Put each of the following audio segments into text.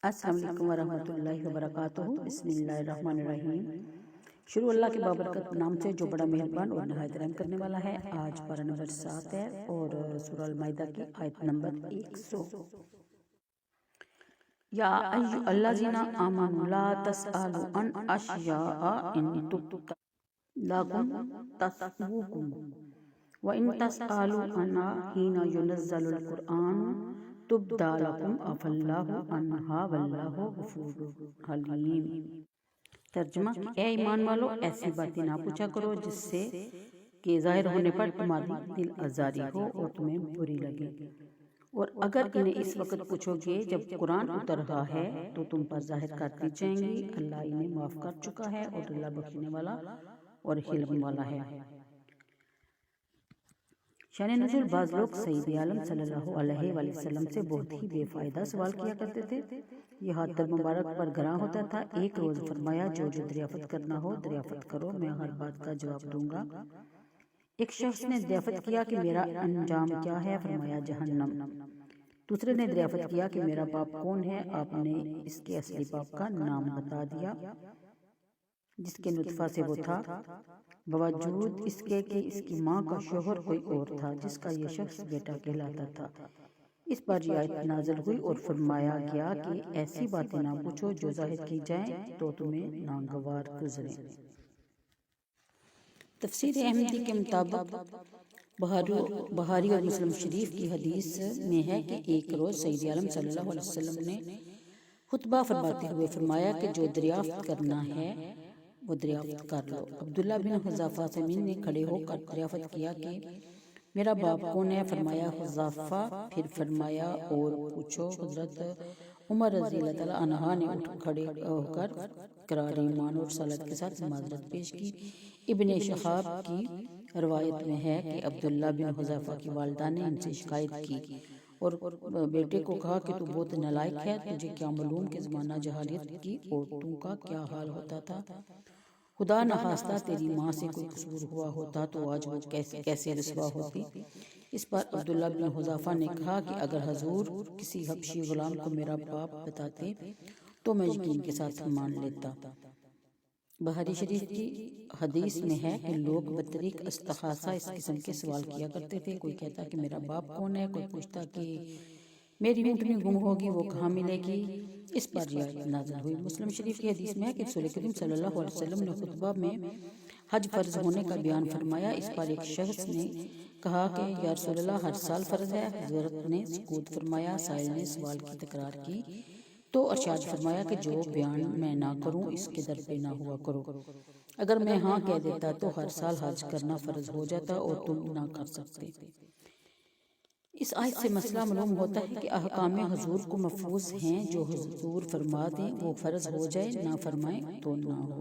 السلام علیکم ورحمۃ اللہ وبرکاتہ۔ بسم اللہ الرحمن الرحیم۔ شروع اللہ کے بابرکت نام سے جو بڑا مہربان اور نہایت رحم کرنے والا ہے۔ آج پارہ نمبر 7 ہے اور سورہ المائدہ کی آیت نمبر 100۔ یا ایھا الذین آمنوا لا تسألوا عن اشیاء ان تبد لکم تسؤکم وان تسألوا عنہا حین ینزل القرآن تبد لکم عفا اللہ عنہا واللہ غفور حلیم۔ ترجمہ: اے ایمان والو، ایسی باتیں نہ پوچھا کرو جس سے کہ ظاہر ہونے پر تمہاری دل آزاری ہو اور تمہیں بری لگے، اور اگر انہیں اس وقت پوچھو گے جب قرآن اتر رہا ہے تو تم پر ظاہر کر دی جائیں گی۔ اللہ انہیں معاف کر چکا ہے اور اللہ بخشنے والا اور حلم والا ہے۔ شان نزول: بعض لوگ سید عالم صلی اللہ علیہ وآلہ وسلم سے بہت ہی بے فائدہ سوال کیا کرتے تھے۔ یہ ہاتھ در مبارک پر گراں ہوتا تھا۔ ایک روز فرمایا، جو دریافت کرنا ہو دریافت کرو، میں ہر بات کا جواب دوں گا۔ ایک شخص نے دریافت کیا کہ میرا انجام کیا ہے؟ فرمایا، جہنم۔ دوسرے نے دریافت کیا کہ میرا باپ کون ہے؟ آپ نے اس کے اصلی باپ کا نام بتا دیا جس کے نطفہ سے وہ تھا، باوجود اس کے کہ اس کی ماں کا شوہر کوئی اور تھا جس کا یہ شخص بیٹا کہلاتا تھا۔ اس پر یہ آیت نازل ہوئی اور فرمایا گیا کہ ایسی باتیں نہ پوچھو جو ظاہر کی جائیں تو تمہیں ناگوار گزریں۔ تفسیر احمدی کے مطابق بخاری اور مسلم شریف کی حدیث میں ہے کہ ایک روز سید عالم صلی اللہ علیہ وسلم نے خطبہ فرماتے ہوئے فرمایا کہ جو دریافت کرنا ہے وہ دریافت کر لو۔ عبداللہ بن حذافہ سمین نے کھڑے ہو کر دریافت کیا کہ میرا باپ کون ہے؟ فرمایا، حذافہ۔ پھر فرمایا، اور پوچھو۔ حضرت عمر رضی اللہ تعالیٰ عنہ نے اٹھ کھڑے ہو کر اقرار ایمان اور رسالت کے ساتھ معذرت پیش کی۔ ابن شہاب کی روایت میں ہے کہ عبداللہ بن حذافہ کی والدہ نے ان سے شکایت کی اور بیٹے کو کہا کہ تو بہت نالائق ہے، تجھے کیا معلوم کہ زمانہ جاہلیت کی عورتوں کا کیا حال ہوتا تھا؟ خدا نخواستہ تیری ماں سے کوئی قصور ہوا ہوتا تو آج وہ کیسے رسوا ہوتی؟ اس پر عبداللہ بن حذافہ نے کہا کہ اگر حضور کسی حبشی غلام کو میرا باپ بتاتے تو میں یقین کے ساتھ مان لیتا۔ بخاری شریف کی حدیث میں ہے کہ لوگ بطریق استغاثہ اس قسم کے سوال کیا کرتے تھے۔ کوئی کہتا کہ میرا باپ کون ہے، کوئی پوچھتا کہ میری اونٹنی گم ہوگی وہ کہاں ملے گی۔ اس پر یہ آیت نازل ہوئی۔ مسلم شریف کی حدیث میں ہے کہ رسول کریم صلی اللہ علیہ وسلم نے خطبہ میں حج فرض ہونے کا بیان فرمایا۔ اس پر ایک شخص نے کہا کہ یا رسول اللہ، ہر سال فرض ہے؟ حضرت نے سکوت فرمایا۔ سائل نے سوال کی تکرار کی تو ارشاد فرمایا کہ جو بیان میں نہ کروں اس کے در پہ نہ ہوا کرو۔ اگر میں ہاں کہہ دیتا تو ہر سال حج کرنا فرض ہو جاتا اور تم نہ کر سکتے۔ اس آیت سے مسئلہ معلوم ہوتا ہے کہ احکام حضور کو محفوظ ہیں، جو حضور فرما دیں وہ فرض ہو جائے، نہ فرمائیں تو نہ ہو۔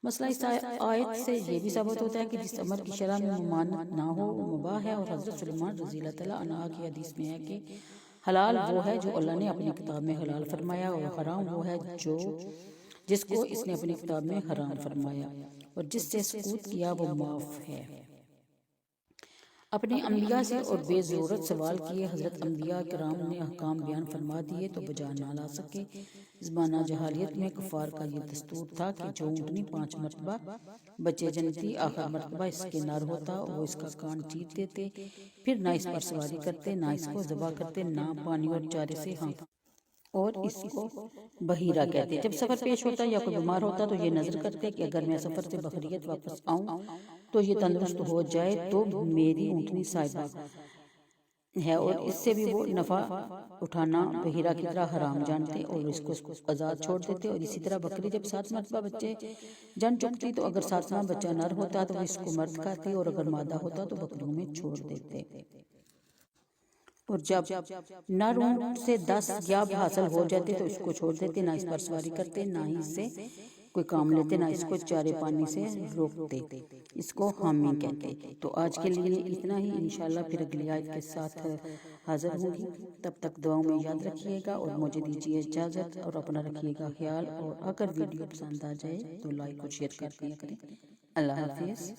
مسئلہ اس آیت سے یہ بھی ثابت ہوتا ہے کہ جس امر کی شرع میں ممانعت نہ ہو وہ مباح ہے، اور حضرت سلیمان رضی اللہ تعالیٰ عنہ کی حدیث میں ہے کہ حلال وہ ہے جو اللہ نے اپنی کتاب میں حلال فرمایا، اور حرام وہ ہے جس کو اس نے اپنی کتاب میں حرام فرمایا، اور جس سے سکوت کیا وہ معاف ہے۔ اپنے انبیاء سے اور بے ضرورت سوال کیے حضرت انبیاء کرام نے احکام بیان فرما دیے تو بجا نہ لا سکے۔ زمانہ جہالیت میں کفار کا یہ دستور تھا کہ جو اونٹنی 5 مرتبہ بچے جنتی، آخر مرتبہ اس کے نر ہوتا وہ اس کا کان چیر دیتے، پھر نہ اس پر سواری کرتے، نہ اس کو ذبح کرتے، نہ پانی اور چارے سے ہانکتے اور اس کو بحیرہ کہتے۔ جب سفر پیش ہوتا یا کوئی بیمار ہوتا تو یہ نظر کرتے کہ اگر میں سفر سے بخیریت واپس آؤں تو یہ تندرست ہو جائے تو میری اونٹنی صاحبہ ہے، اور اس سے بھی وہ نفع اٹھانا بحیرہ کی طرح حرام جانتے اور اس کو آزاد چھوڑ دیتے۔ اور اسی طرح بکری جب 7 مرتبہ بچے جن چکتی تو اگر 7واں بچہ نر ہوتا تو اس کو مرد کہتے، اور اگر مادہ ہوتا تو بکریوں میں چھوڑ دیتے۔ اور جب نر اونٹ سے 10 گیاب حاصل ہو جاتے تو اس کو چھوڑ دیتے، نہ اس پر سواری کرتے، نہ ہی اس سے کوئی کام لیتے، نہ اس کو چارے پانی سے روکتے۔ اس کو حامی کہتے۔ تو آج کے لیے اتنا ہی، انشاءاللہ پھر اگلی آیت کے ساتھ حاضر ہوں گی۔ تب تک دعاؤں میں یاد رکھیے گا اور مجھے دیجیے اجازت، اور اپنا رکھیے گا خیال، اور اگر ویڈیو پسند آ جائے تو لائک اور شیئر کر دیا کریں۔ اللہ حافظ۔